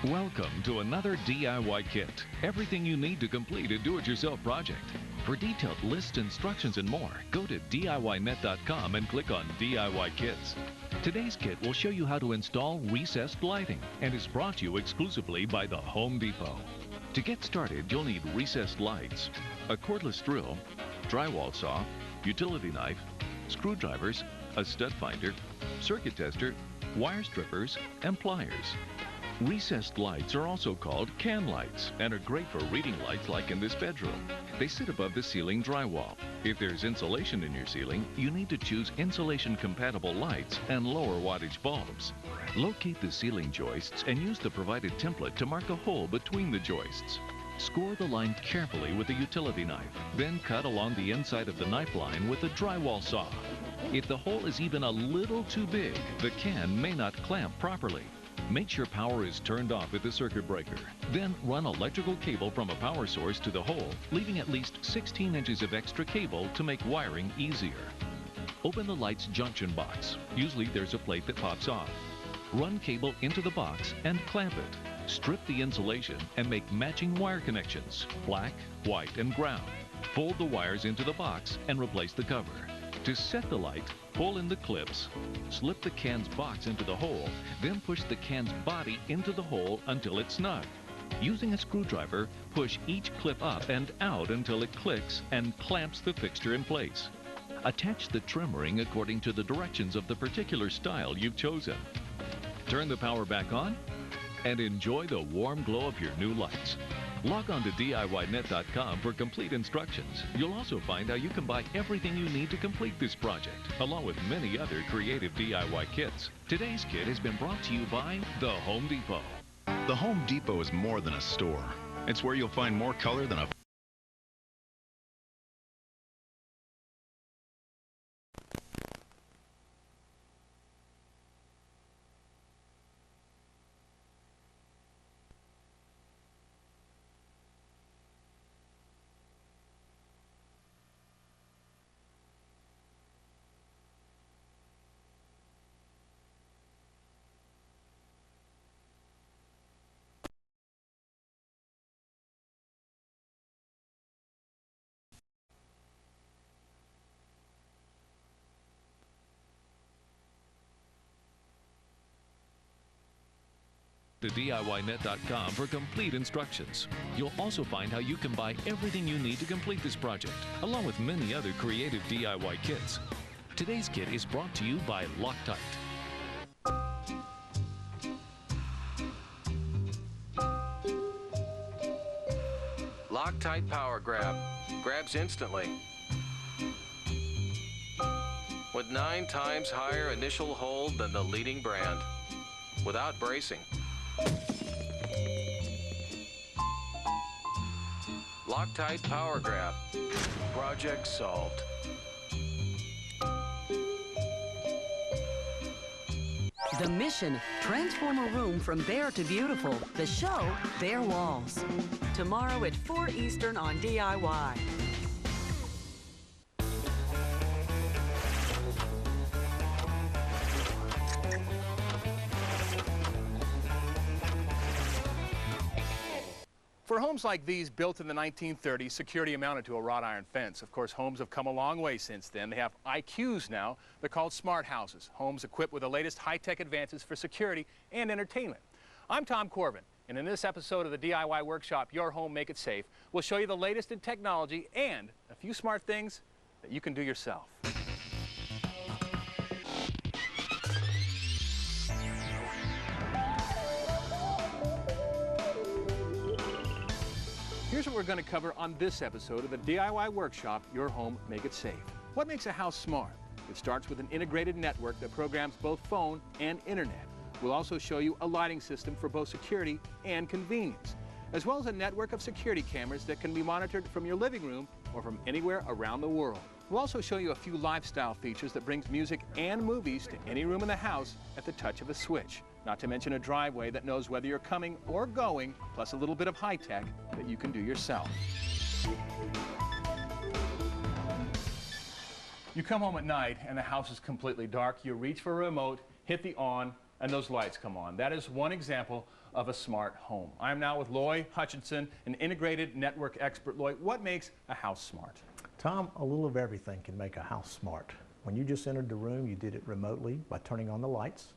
Welcome to another DIY kit. Everything you need to complete a do-it-yourself project. For detailed lists, instructions, and more, go to DIYnet.com and click on DIY Kits. Today's kit will show you how to install recessed lighting and is brought to you exclusively by the Home Depot. To get started, you'll need recessed lights, a cordless drill, drywall saw, utility knife, screwdrivers, a stud finder, circuit tester, wire strippers, and pliers. Recessed lights are also called can lights and are great for reading lights like in this bedroom. They sit above the ceiling drywall. If there's insulation in your ceiling, you need to choose insulation-compatible lights and lower wattage bulbs. Locate the ceiling joists and use the provided template to mark a hole between the joists. Score the line carefully with a utility knife, then cut along the inside of the knife line with a drywall saw. If the hole is even a little too big, the can may not clamp properly. Make sure power is turned off at the circuit breaker. Then run electrical cable from a power source to the hole, leaving at least 16 inches of extra cable to make wiring easier. Open the light's junction box. Usually there's a plate that pops off. Run cable into the box and clamp it. Strip the insulation and make matching wire connections, black, white, and ground. Fold the wires into the box and replace the cover. To set the light, pull in the clips, slip the can's box into the hole, then push the can's body into the hole until it's snug. Using a screwdriver, push each clip up and out until it clicks and clamps the fixture in place. Attach the trim ring according to the directions of the particular style you've chosen. Turn the power back on and enjoy the warm glow of your new lights. Log on to DIYnet.com for complete instructions. You'll also find how you can buy everything you need to complete this project, along with many other creative DIY kits. Today's kit has been brought to you by the Home Depot. The Home Depot is more than a store. It's where you'll find more color than a to DIYnet.com for complete instructions. You'll also find how you can buy everything you need to complete this project, along with many other creative DIY kits. Today's kit is brought to you by Loctite. Loctite Power Grab. Grabs instantly. With 9 times higher initial hold than the leading brand. Without bracing. Loctite Power Grab. Project solved. The mission, transform a room from bare to beautiful. The show, Bare Walls. Tomorrow at 4 Eastern on DIY. For homes like these built in the 1930s, security amounted to a wrought iron fence. Of course, homes have come a long way since then. They have IQs now. They're called smart houses, homes equipped with the latest high-tech advances for security and entertainment. I'm Tom Corbin, and in this episode of the DIY Workshop, Your Home, Make It Safe, we'll show you the latest in technology and a few smart things that you can do yourself. Here's what we're going to cover on this episode of the DIY Workshop, Your Home, Make It Safe. What makes a house smart? It starts with an integrated network that programs both phone and internet. We'll also show you a lighting system for both security and convenience, as well as a network of security cameras that can be monitored from your living room or from anywhere around the world. We'll also show you a few lifestyle features that brings music and movies to any room in the house at the touch of a switch. Not to mention a driveway that knows whether you're coming or going, plus a little bit of high-tech that you can do yourself. You come home at night and the house is completely dark. You reach for a remote, hit the on, and those lights come on. That is one example of a smart home. I'm now with Loy Hutchinson, an integrated network expert. Loy, what makes a house smart? Tom, a little of everything can make a house smart. When you just entered the room, you did it remotely by turning on the lights.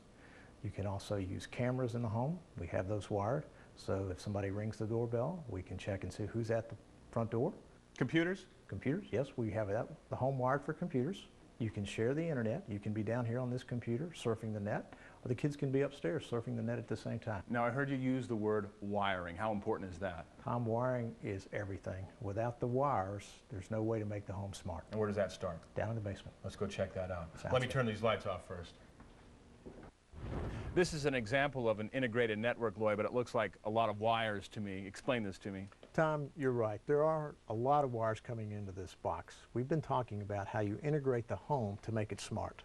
You can also use cameras in the home. We have those wired, so if somebody rings the doorbell, we can check and see who's at the front door. Computers? Computers, yes, we have the home wired for computers. You can share the internet. You can be down here on this computer surfing the net, or the kids can be upstairs surfing the net at the same time. Now, I heard you use the word wiring. How important is that? Tom, wiring is everything. Without the wires, there's no way to make the home smart. And where does that start? Down in the basement. Let's go check that out. Sounds Let me good. turn these lights off first. This is an example of an integrated network, Loy, but it looks like a lot of wires to me. Explain this to me. Tom, you're right. There are a lot of wires coming into this box. We've been talking about how you integrate the home to make it smart.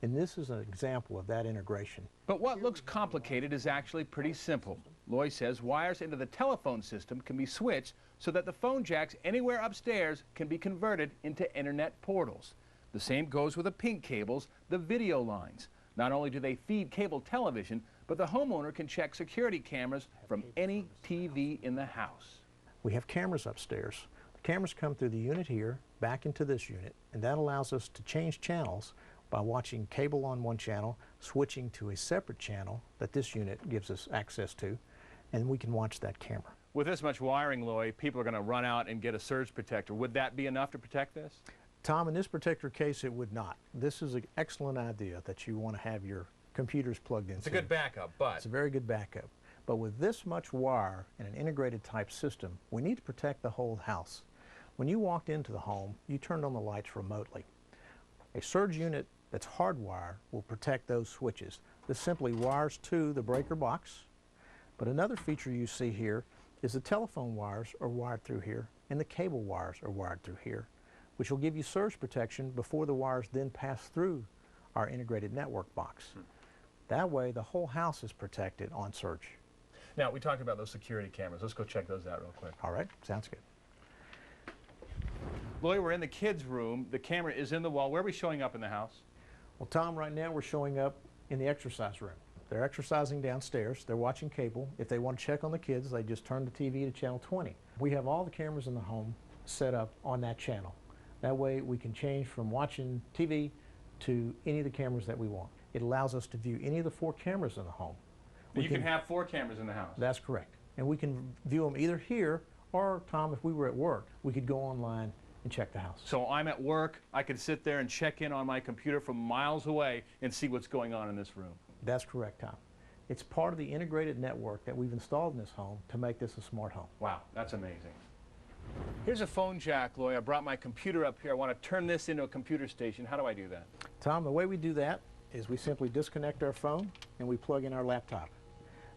And this is an example of that integration. But what looks complicated is actually pretty simple. Loy says wires into the telephone system can be switched so that the phone jacks anywhere upstairs can be converted into internet portals. The same goes with the pink cables, the video lines. Not only do they feed cable television, but the homeowner can check security cameras from any TV in the house. We have cameras upstairs. The cameras come through the unit here, back into this unit, and that allows us to change channels by watching cable on one channel, switching to a separate channel that this unit gives us access to, and we can watch that camera. With this much wiring, Loy, people are going to run out and get a surge protector. Would that be enough to protect this? Tom, in this particular case, it would not. This is an excellent idea that you want to have your computers plugged in. It's a good backup, but it's a very good backup. But with this much wire in an integrated type system, we need to protect the whole house. When you walked into the home, you turned on the lights remotely. A surge unit that's hardwired will protect those switches. This simply wires to the breaker box. But another feature you see here is the telephone wires are wired through here and the cable wires are wired through here, which will give you surge protection before the wires then pass through our integrated network box. That way the whole house is protected on surge. Now, we talked about those security cameras. Let's go check those out real quick. All right, sounds good. Loy, we're in the kids' room. The camera is in the wall. Where are we showing up in the house? Well, Tom, right now we're showing up in the exercise room. They're exercising downstairs. They're watching cable. If they want to check on the kids, they just turn the TV to channel 20. We have all the cameras in the home set up on that channel. That way we can change from watching TV to any of the cameras that we want. It allows us to view any of the 4 cameras in the home. You can have 4 cameras in the house. That's correct. And we can view them either here or, Tom, if we were at work, we could go online and check the house. So I'm at work, I could sit there and check in on my computer from miles away and see what's going on in this room. That's correct, Tom. It's part of the integrated network that we've installed in this home to make this a smart home. Wow, that's amazing. Here's a phone jack, Loy. I brought my computer up here. I want to turn this into a computer station. How do I do that? Tom, the way we do that is we simply disconnect our phone and we plug in our laptop.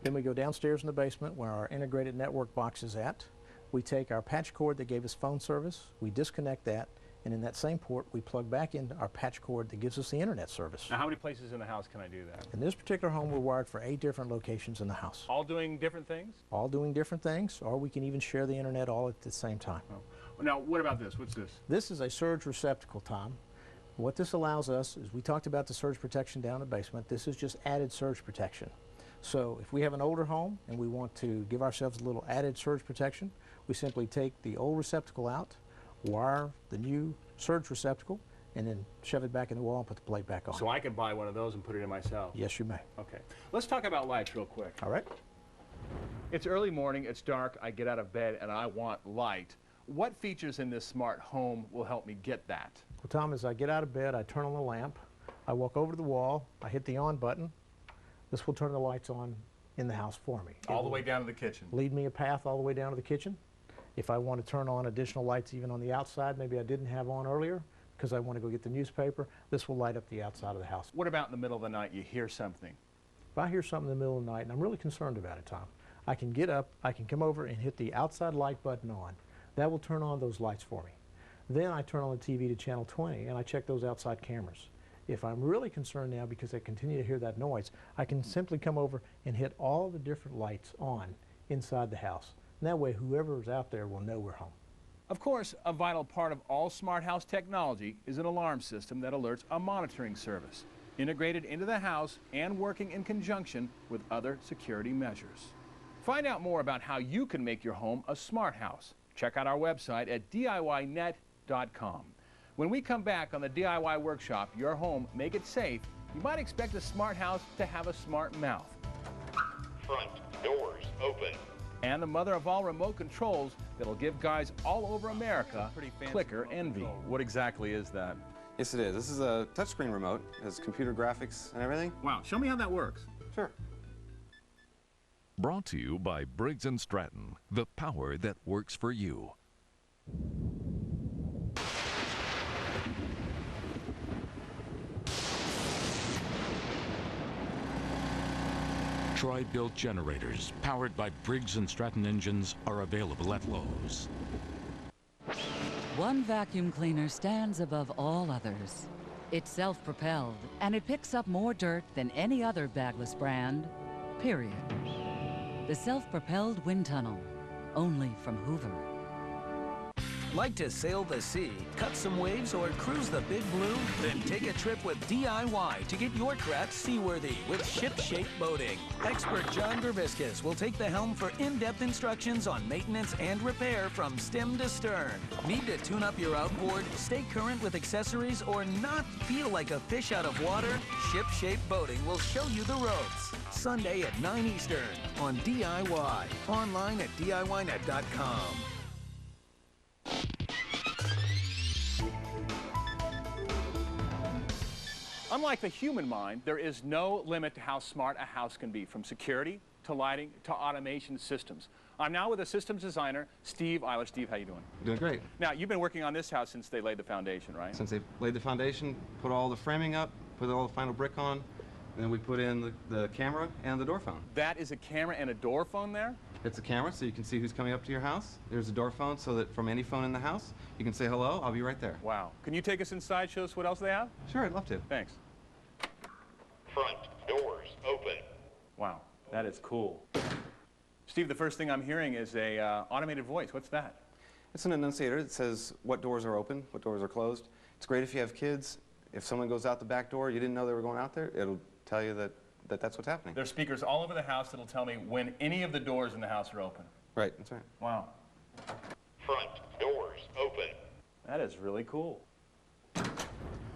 Then we go downstairs in the basement where our integrated network box is at. We take our patch cord that gave us phone service, we disconnect that, and in that same port we plug back in our patch cord that gives us the internet service. Now, how many places in the house can I do that? In this particular home, we're wired for 8 different locations in the house. All doing different things? All doing different things, or we can even share the internet all at the same time. Oh. Now, what about this? What's this? This is a surge receptacle, Tom. What this allows us is, we talked about the surge protection down in the basement. This is just added surge protection. So if we have an older home and we want to give ourselves a little added surge protection, we simply take the old receptacle out, wire the new surge receptacle, and then shove it back in the wall and put the plate back on. So I could buy one of those and put it in myself? Yes, you may. Okay. Let's talk about lights real quick. All right. It's early morning, it's dark, I get out of bed and I want light. What features in this smart home will help me get that? Well, Tom, as I get out of bed, I turn on the lamp, I walk over to the wall, I hit the on button. This will turn the lights on in the house for me. All the way down to the kitchen? Lead me a path all the way down to the kitchen. If I want to turn on additional lights even on the outside, maybe I didn't have on earlier because I want to go get the newspaper, this will light up the outside of the house. What about in the middle of the night you hear something? If I hear something in the middle of the night, and I'm really concerned about it, Tom, I can get up, I can come over and hit the outside light button on. That will turn on those lights for me. Then I turn on the TV to channel 20 and I check those outside cameras. If I'm really concerned now because I continue to hear that noise, I can simply come over and hit all the different lights on inside the house. And that way whoever is out there will know we're home. Of course, a vital part of all smart house technology is an alarm system that alerts a monitoring service, integrated into the house and working in conjunction with other security measures. Find out more about how you can make your home a smart house. Check out our website at DIYnet.com. When we come back on the DIY Workshop, Your Home, Make It Safe, you might expect a smart house to have a smart mouth. Front doors open. And the mother of all remote controls that'll give guys all over America clicker envy. What exactly is that? Yes, it is. This is a touchscreen remote. It has computer graphics and everything. Wow, show me how that works. Sure. Brought to you by Briggs & Stratton, the power that works for you. Troy-built generators powered by Briggs & Stratton engines are available at Lowe's. One vacuum cleaner stands above all others. It's self-propelled, and it picks up more dirt than any other bagless brand, period. The self-propelled wind tunnel, only from Hoover. Like to sail the sea, cut some waves, or cruise the Big Blue? Then take a trip with DIY to get your craft seaworthy with Ship-Shape Boating. Expert John Gerviscus will take the helm for in-depth instructions on maintenance and repair from stem to stern. Need to tune up your outboard, stay current with accessories, or not feel like a fish out of water? Ship-Shape Boating will show you the ropes. Sunday at 9 Eastern on DIY. Online at DIYnet.com. Unlike the human mind, there is no limit to how smart a house can be, from security to lighting to automation systems. I'm now with a systems designer, Steve Eiler. Steve, how you doing? Doing great. Now, you've been working on this house since they laid the foundation, right? Since they laid the foundation, put all the framing up, put all the final brick on, and then we put in the camera and the door phone. That is a camera and a door phone there? It's a camera, so you can see who's coming up to your house. There's a door phone, so that from any phone in the house, you can say hello, I'll be right there. Wow. Can you take us inside, show us what else they have? Sure, I'd love to. Thanks. Front doors open. Wow, that is cool. Steve, the first thing I'm hearing is a automated voice. What's that? It's an annunciator that says what doors are open, what doors are closed. It's great if you have kids. If someone goes out the back door, you didn't know they were going out there, it'll tell you that that's what's happening. There's speakers all over the house that'll tell me when any of the doors in the house are open. Right, that's right. Wow. Front doors open. That is really cool.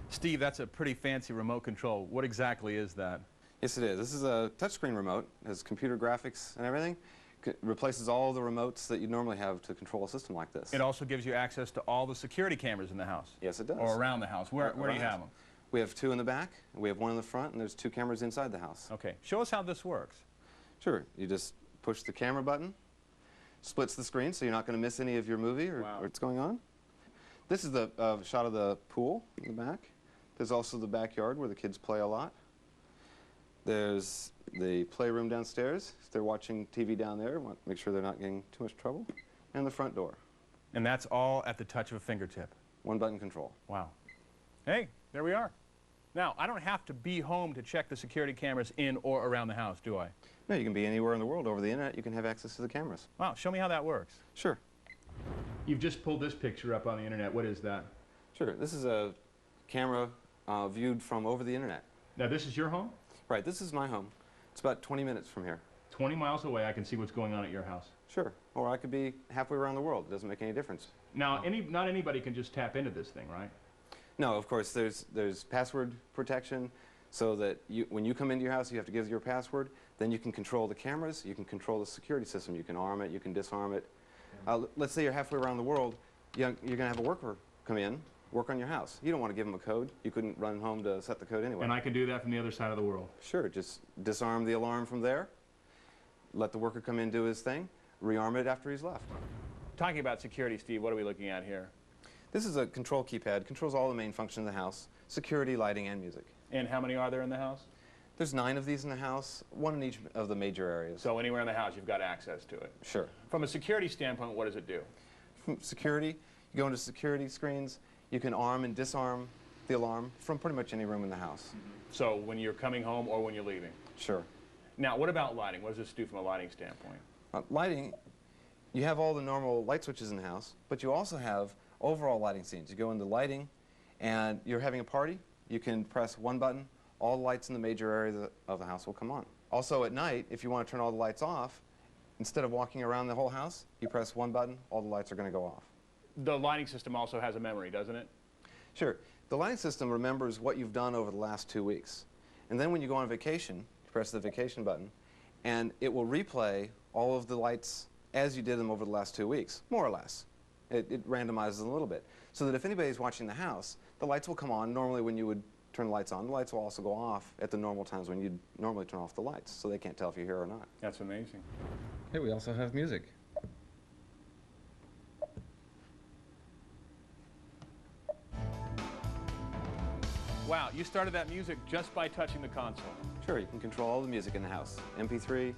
Steve, that's a pretty fancy remote control. What exactly is that? Yes, it is. This is a touchscreen remote. It has computer graphics and everything. It replaces all the remotes that you normally have to control a system like this. It also gives you access to all the security cameras in the house. Yes, it does. Or around the house. Where do you have them? We have 2 in the back, we have 1 in the front, and there's 2 cameras inside the house. Okay. Show us how this works. Sure. You just push the camera button, splits the screen so you're not going to miss any of your movie or what's going on. This is the shot of the pool in the back. There's also the backyard where the kids play a lot. There's the playroom downstairs. If they're watching TV down there, want to make sure they're not getting too much trouble. And the front door. And that's all at the touch of a fingertip. 1 button control. Wow. Hey, there we are. Now, I don't have to be home to check the security cameras in or around the house, do I? No, you can be anywhere in the world over the internet. You can have access to the cameras. Wow, show me how that works. Sure. You've just pulled this picture up on the internet. What is that? Sure. This is a camera viewed from over the internet. Now, this is your home? Right, this is my home. It's about 20 minutes from here. 20 miles away, I can see what's going on at your house. Sure. Or I could be halfway around the world. It doesn't make any difference. Now, not anybody can just tap into this thing, right? No, of course, there's password protection, so that when you come into your house, you have to give your password. Then you can control the cameras, you can control the security system, you can arm it, you can disarm it. Let's say you're halfway around the world, you're going to have a worker come in, work on your house. You don't want to give them a code. You couldn't run home to set the code anyway. And I can do that from the other side of the world? Sure, just disarm the alarm from there, let the worker come in, do his thing, rearm it after he's left. Talking about security, Steve, what are we looking at here? This is a control keypad. Controls all the main functions of the house: security, lighting, and music. And how many are there in the house? There's 9 of these in the house, 1 in each of the major areas. So anywhere in the house, you've got access to it? Sure. From a security standpoint, what does it do? From security, you go into security screens. You can arm and disarm the alarm from pretty much any room in the house. So when you're coming home or when you're leaving? Sure. Now, what about lighting? What does this do from a lighting standpoint? Lighting, you have all the normal light switches in the house, but you also have overall lighting scenes. You go into lighting, and you're having a party. You can press 1 button. All the lights in the major area of the house will come on. Also, at night, if you want to turn all the lights off, Instead of walking around the whole house, you press one button, all the lights are going to go off. The lighting system also has a memory, doesn't it? Sure. The lighting system remembers what you've done over the last 2 weeks. And then when you go on vacation, you press the vacation button, and it will replay all of the lights as you did them over the last 2 weeks, more or less. It randomizes them a little bit. So that if anybody's watching the house, the lights will come on. Normally when you would turn the lights on, the lights will also go off at the normal times when you'd normally turn off the lights, so they can't tell if you're here or not. That's amazing. Hey, we also have music. Wow, you started that music just by touching the console. Sure, you can control all the music in the house. MP3,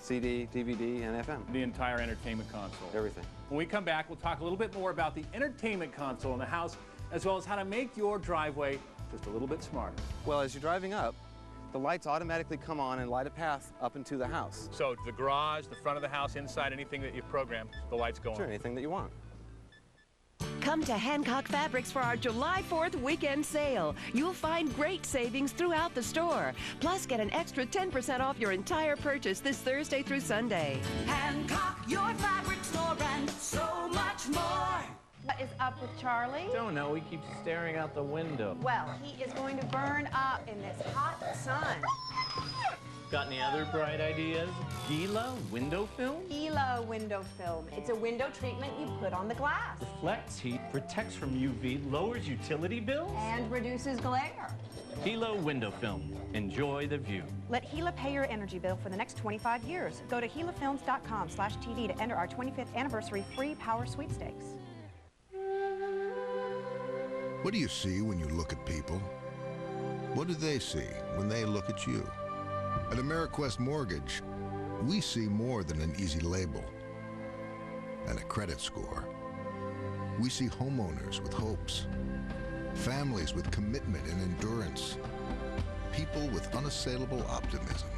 CD, DVD, and FM. The entire entertainment console. Everything. When we come back, we'll talk a little bit more about the entertainment console in the house, as well as how to make your driveway just a little bit smarter. Well, as you're driving up, the lights automatically come on and light a path up into the house. So the garage, the front of the house, inside, anything that you've programmed, the lights go on. Sure, anything that you want. Come to Hancock Fabrics for our July 4th weekend sale. You'll find great savings throughout the store. Plus, get an extra 10% off your entire purchase this Thursday through Sunday. Hancock, your fabric store, and so much more. What is up with Charlie? Don't know. He keeps staring out the window. Well, he is going to burn up in this hot sun. Got any other bright ideas? Gila window film? Gila window film. It's a window treatment you put on the glass. Reflects heat, protects from UV, lowers utility bills? And reduces glare. Gila window film. Enjoy the view. Let Gila pay your energy bill for the next 25 years. Go to GilaFilms.com/TV to enter our 25th anniversary free power sweepstakes. What do you see when you look at people? What do they see when they look at you? At AmeriQuest Mortgage, we see more than an easy label and a credit score. We see homeowners with hopes, families with commitment and endurance, people with unassailable optimism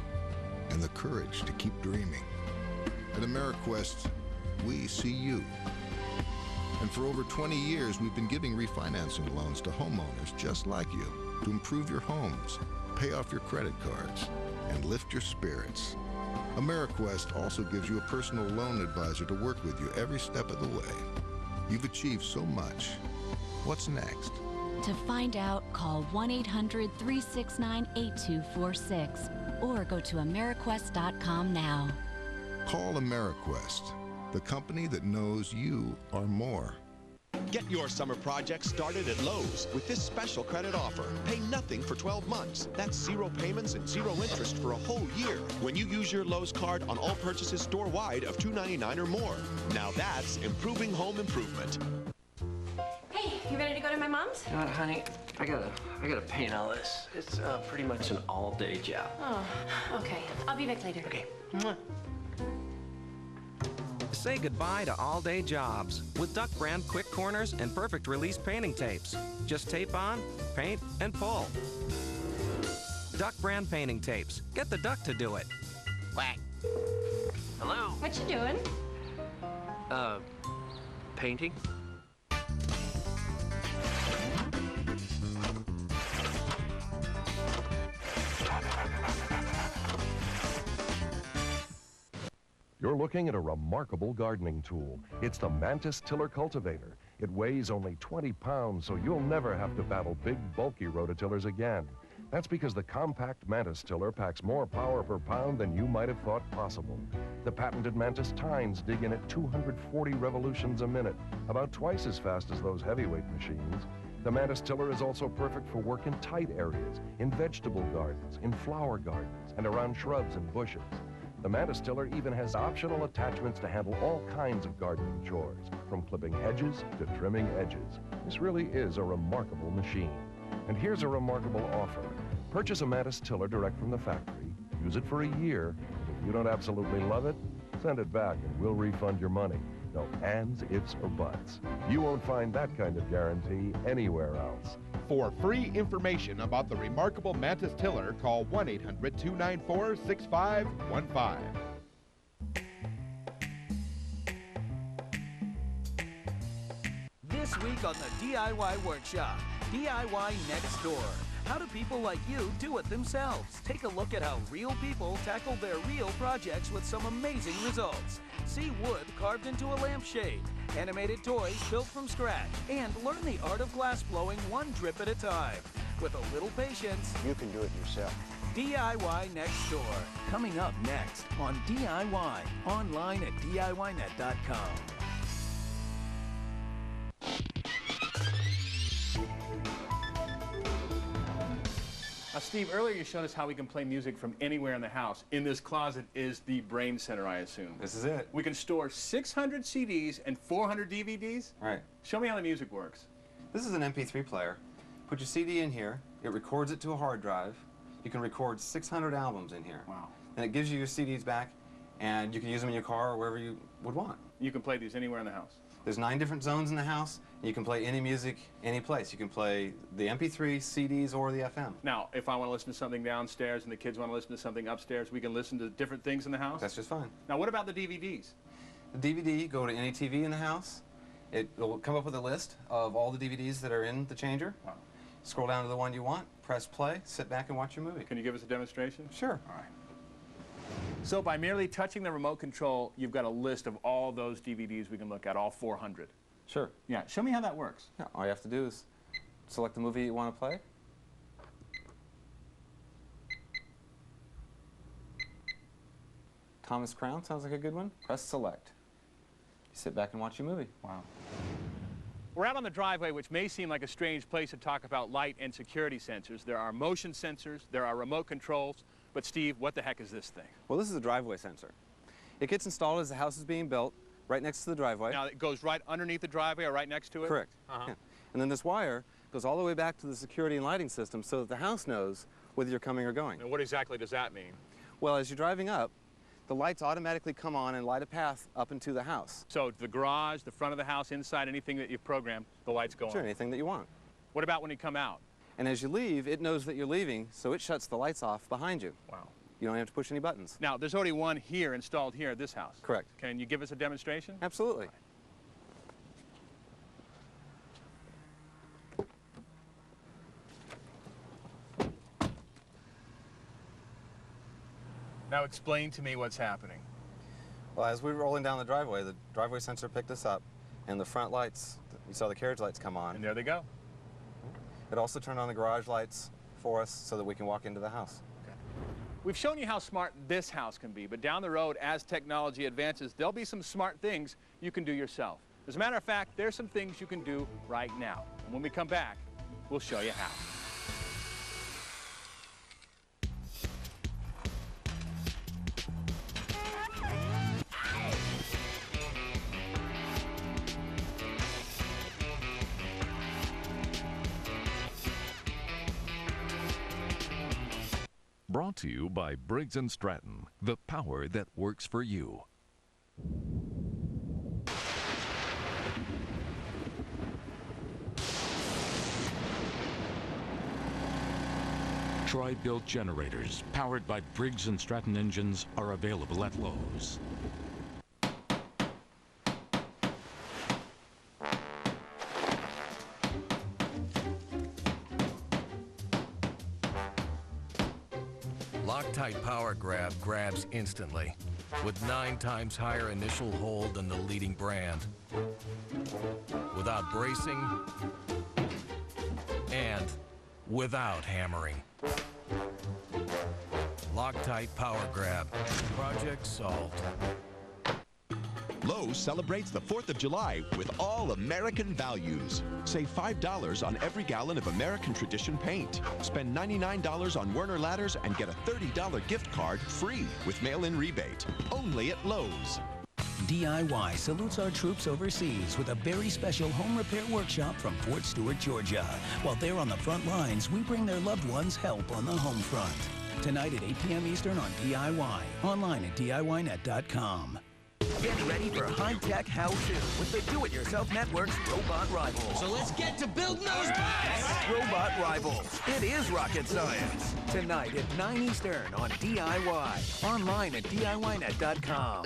and the courage to keep dreaming. At AmeriQuest, we see you. And for over 20 years, we've been giving refinancing loans to homeowners just like you to improve your homes, pay off your credit cards, and lift your spirits. AmeriQuest also gives you a personal loan advisor to work with you every step of the way. You've achieved so much. What's next? To find out, call 1-800-369-8246 or go to AmeriQuest.com now. Call AmeriQuest, the company that knows you are more. Get your summer project started at Lowe's with this special credit offer. Pay nothing for 12 months. That's 0 payments and 0 interest for a whole year when you use your Lowe's card on all purchases store-wide of $2.99 or more. Now that's improving home improvement. Hey, you ready to go to my mom's? Honey, I gotta paint all this. It's pretty much an all-day job. Oh, okay. I'll be back later. Okay. Say goodbye to all-day jobs with Duck brand quick corners and perfect release painting tapes. Just tape on, paint, and pull. Duck brand painting tapes. Get the Duck to do it. Whack. Hello? What you doing? Painting? You're looking at a remarkable gardening tool. It's the Mantis Tiller Cultivator. It weighs only 20 pounds, so you'll never have to battle big, bulky rototillers again. That's because the compact Mantis Tiller packs more power per pound than you might have thought possible. The patented Mantis tines dig in at 240 revolutions a minute, about twice as fast as those heavyweight machines. The Mantis Tiller is also perfect for work in tight areas, in vegetable gardens, in flower gardens, and around shrubs and bushes. The Mantis Tiller even has optional attachments to handle all kinds of gardening chores, from clipping hedges to trimming edges. This really is a remarkable machine. And here's a remarkable offer. Purchase a Mantis Tiller direct from the factory, use it for a year, and if you don't absolutely love it, send it back and we'll refund your money. No ands, ifs, or buts. You won't find that kind of guarantee anywhere else. For free information about the remarkable Mantis Tiller, call 1-800-294-6515. This week on the DIY Workshop, DIY Next Door. How do people like you do it themselves? Take a look at how real people tackle their real projects with some amazing results. See wood carved into a lampshade, animated toys built from scratch, and learn the art of glass blowing one drip at a time. With a little patience, you can do it yourself. DIY Next Door. Coming up next on DIY, online at DIYnet.com. Now, Steve, earlier you showed us how we can play music from anywhere in the house. In this closet is the Brain Center, I assume. This is it. We can store 600 CDs and 400 DVDs? Right. Show me how the music works. This is an MP3 player. Put your CD in here. It records it to a hard drive. You can record 600 albums in here. Wow. And it gives you your CDs back, and you can use them in your car or wherever you would want. You can play these anywhere in the house? There's 9 different zones in the house, and you can play any music, any place. You can play the MP3, CDs, or the FM. Now, if I want to listen to something downstairs and the kids want to listen to something upstairs, we can listen to different things in the house? That's just fine. Now, what about the DVDs? The DVD, go to any TV in the house. It will come up with a list of all the DVDs that are in the changer. Wow. Scroll down to the one you want, press play, sit back and watch your movie. Can you give us a demonstration? Sure. All right. So by merely touching the remote control, you've got a list of all those DVDs we can look at, all 400. Sure. Yeah, show me how that works. Yeah, all you have to do is select the movie you want to play. Thomas Crown sounds like a good one. Press select. You sit back and watch your movie. Wow. We're out on the driveway, which may seem like a strange place to talk about light and security sensors. There are motion sensors, there are remote controls, but Steve, what the heck is this thing? Well, this is a driveway sensor. It gets installed as the house is being built, right next to the driveway. Now, it goes right underneath the driveway or right next to it? Correct. Yeah. And then this wire goes all the way back to the security and lighting system so that the house knows whether you're coming or going. And what exactly does that mean? Well, as you're driving up, the lights automatically come on and light a path up into the house. So the garage, the front of the house, inside, anything that you've programmed, the lights go on? Sure, anything that you want. What about when you come out? And as you leave, it knows that you're leaving, so it shuts the lights off behind you. Wow. You don't have to push any buttons. Now, there's already one here installed here at this house. Correct. Can you give us a demonstration? Absolutely. Now explain to me what's happening. Well, as we were rolling down the driveway sensor picked us up, and the front lights, you saw the carriage lights come on. And there they go. It also turned on the garage lights for us so that we can walk into the house. Okay. We've shown you how smart this house can be, but down the road, as technology advances, there'll be some smart things you can do yourself. As a matter of fact, there's some things you can do right now. And when we come back, we'll show you how. Brought to you by Briggs & Stratton, the power that works for you. Troy-built generators powered by Briggs & Stratton engines are available at Lowe's. Loctite Power Grab grabs instantly, with 9 times higher initial hold than the leading brand. Without bracing, and without hammering. Loctite Power Grab. Project solved. Lowe's celebrates the 4th of July with all American values. Save $5 on every gallon of American Tradition paint. Spend $99 on Werner ladders and get a $30 gift card free with mail-in rebate. Only at Lowe's. DIY salutes our troops overseas with a very special home repair workshop from Fort Stewart, Georgia. While they're on the front lines, we bring their loved ones help on the home front. Tonight at 8 p.m. Eastern on DIY. Online at DIYnet.com. Get ready for high-tech how-to with the Do-It-Yourself Network's Robot Rivals. So let's get to building those bots! Robot Rivals. It is rocket science. Tonight at 9 Eastern on DIY. Online at DIYnet.com.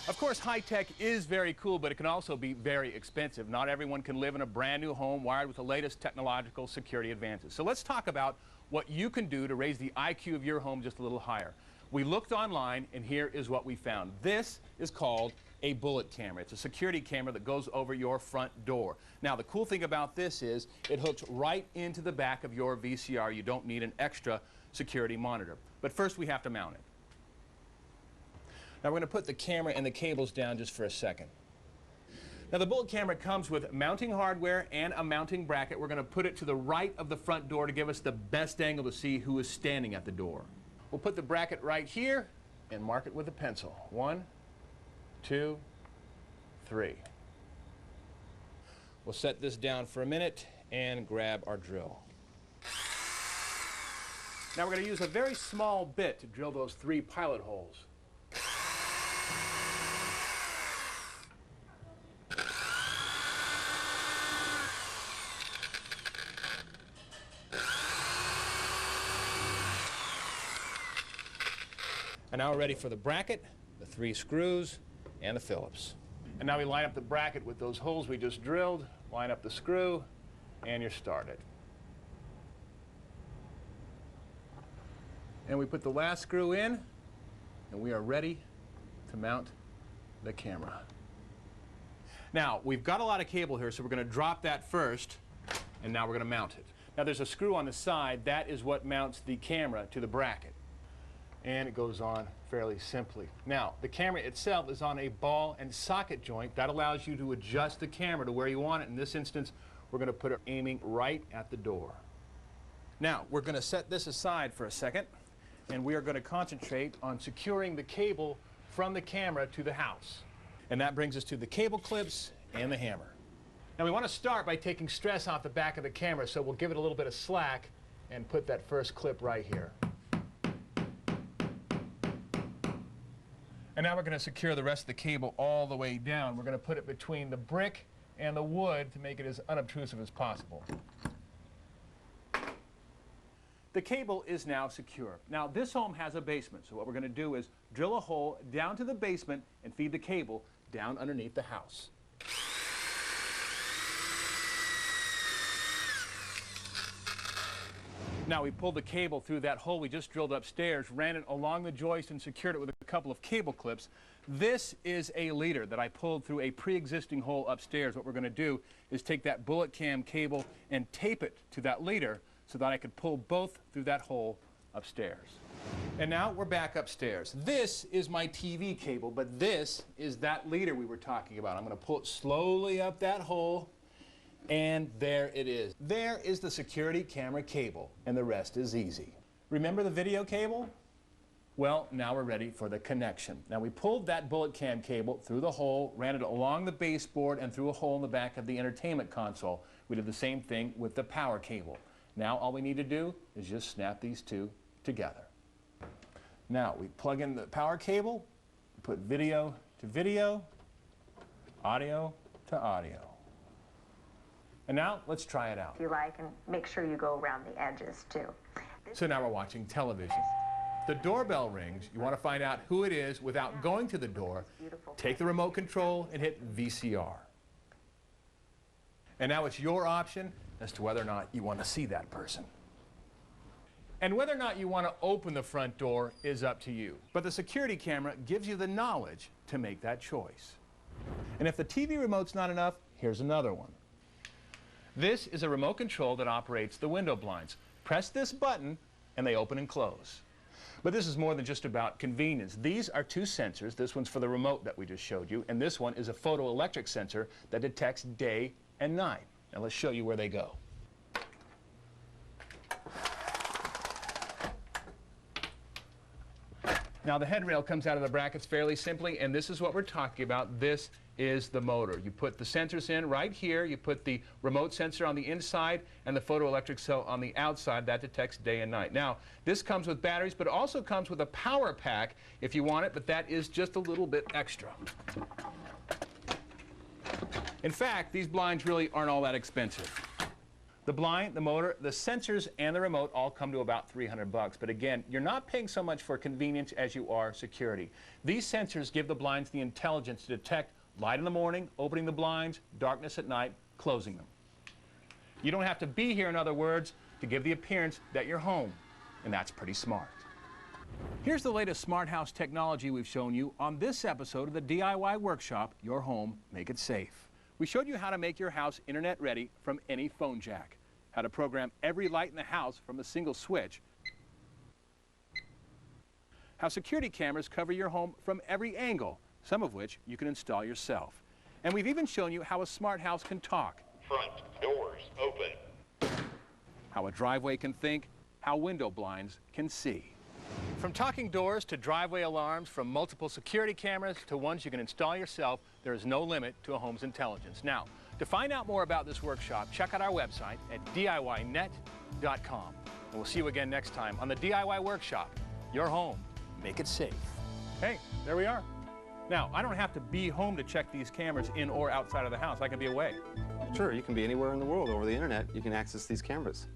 A Of course, high-tech is very cool, but it can also be very expensive. Not everyone can live in a brand new home wired with the latest technological security advances. So let's talk about what you can do to raise the IQ of your home just a little higher. We looked online, and here is what we found. This is called a bullet camera. It's a security camera that goes over your front door. Now, the cool thing about this is it hooks right into the back of your VCR. You don't need an extra security monitor. But first, we have to mount it. Now, we're going to put the camera and the cables down just for a second. Now, the bullet camera comes with mounting hardware and a mounting bracket. We're going to put it to the right of the front door to give us the best angle to see who is standing at the door. We'll put the bracket right here and mark it with a pencil. 1, 2, 3. We'll set this down for a minute and grab our drill. Now we're going to use a very small bit to drill those 3 pilot holes. And now we're ready for the bracket, the 3 screws, and the Phillips. And now we line up the bracket with those holes we just drilled, line up the screw, and you're started. And we put the last screw in, and we are ready to mount the camera. Now, we've got a lot of cable here, so we're going to drop that first, and now we're going to mount it. Now, there's a screw on the side. That is what mounts the camera to the bracket. And it goes on fairly simply. Now, the camera itself is on a ball and socket joint. That allows you to adjust the camera to where you want it. In this instance, we're going to put it aiming right at the door. Now, we're going to set this aside for a second, and we are going to concentrate on securing the cable from the camera to the house. And that brings us to the cable clips and the hammer. Now, we want to start by taking stress off the back of the camera, so we'll give it a little bit of slack and put that first clip right here. And now we're going to secure the rest of the cable all the way down. We're going to put it between the brick and the wood to make it as unobtrusive as possible. The cable is now secure. Now, this home has a basement, so what we're going to do is drill a hole down to the basement and feed the cable down underneath the house. Now, we pulled the cable through that hole we just drilled upstairs, ran it along the joist, and secured it with a couple of cable clips. This is a leader that I pulled through a pre-existing hole upstairs. What we're going to do is take that bullet cam cable and tape it to that leader so that I could pull both through that hole upstairs. And now we're back upstairs. This is my TV cable, but this is that leader we were talking about. I'm going to pull it slowly up that hole. And there it is. There is the security camera cable, and the rest is easy. Remember the video cable? Well, now we're ready for the connection. Now, we pulled that bullet cam cable through the hole, ran it along the baseboard, and through a hole in the back of the entertainment console. We did the same thing with the power cable. Now, all we need to do is just snap these two together. Now, we plug in the power cable, put video to video, audio to audio. And now, let's try it out. If you like, and make sure you go around the edges, too. So now we're watching television. The doorbell rings. You want to find out who it is without going to the door. Take the remote control and hit VCR. And now it's your option as to whether or not you want to see that person. And whether or not you want to open the front door is up to you. But the security camera gives you the knowledge to make that choice. And if the TV remote's not enough, here's another one. This is a remote control that operates the window blinds. Press this button and they open and close. But this is more than just about convenience. These are 2 sensors. This one's for the remote that we just showed you, and this one is a photoelectric sensor that detects day and night. Now let's show you where they go. Now the headrail comes out of the brackets fairly simply, and this is what we're talking about. This is the motor. You put the sensors in right here. You put the remote sensor on the inside and the photoelectric cell on the outside. That detects day and night. Now, this comes with batteries, but it also comes with a power pack if you want it, but that is just a little bit extra. In fact, these blinds really aren't all that expensive. The blind, the motor, the sensors, and the remote all come to about $300. But again, you're not paying so much for convenience as you are security. These sensors give the blinds the intelligence to detect light in the morning, opening the blinds, darkness at night, closing them. You don't have to be here, in other words, to give the appearance that you're home, and that's pretty smart. Here's the latest smart house technology we've shown you on this episode of the DIY Workshop, Your Home, Make It Safe. We showed you how to make your house internet ready from any phone jack, how to program every light in the house from a single switch, how security cameras cover your home from every angle, some of which you can install yourself. And we've even shown you how a smart house can talk. Front doors open. How a driveway can think, how window blinds can see. From talking doors to driveway alarms, from multiple security cameras to ones you can install yourself, there is no limit to a home's intelligence. Now, to find out more about this workshop, check out our website at DIYnet.com. And we'll see you again next time on the DIY Workshop. Your home, make it safe. Hey, there we are. Now, I don't have to be home to check these cameras in or outside of the house. I can be away. Sure, you can be anywhere in the world over the internet. You can access these cameras.